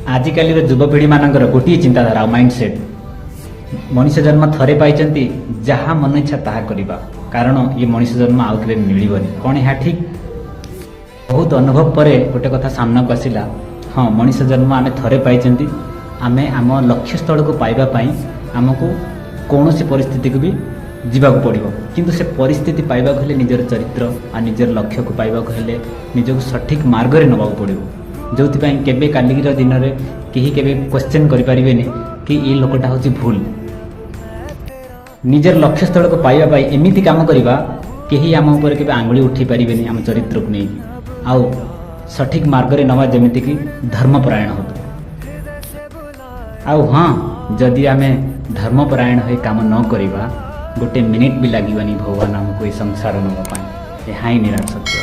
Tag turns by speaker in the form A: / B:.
A: आजिकल युवपीढ़ी मानकर गोटे चिंताधारा माइंडसेट मनुष्य जन्म थरे पाई जहाँ मन इच्छा ताहा करिबा कारण ये मनुष्य जन्म आउ के मिलबनी कौन है ठीक। बहुत अनुभव पर गोटे कथा सामना को आसला। हाँ मनुष्य जन्म आम थरे पाई आम आम लक्ष्य स्थल को पाइबापी आमको कौन सी परिस्थिति को भी जीवाक पड़ो किंतु से परिस्थिति पाइबाक हेले निजर चरित्र आ निजर लक्ष्य को पाइबाक हेले निजक सठिक मार्ग में नवाक पड़ो जो केबे कालिर दिन में कहीं केबे क्वेश्चन करें कि ये लोकटा हूँ भूल। निजर लक्ष्य स्थल को पाइबा एमती काम करवा कहीं आम उपर के आंगुली उठी पारे आम चरित्र को लेकिन आउ सठिक मार्ग में नवा जमीती कि धर्मपरायण हो। आउ हाँ जदि आम धर्मपरायण हो काम न करवा गोटे मिनिट भी लगे भगवान आमको ये संसार नापी यहाँ ही निराश सत्य।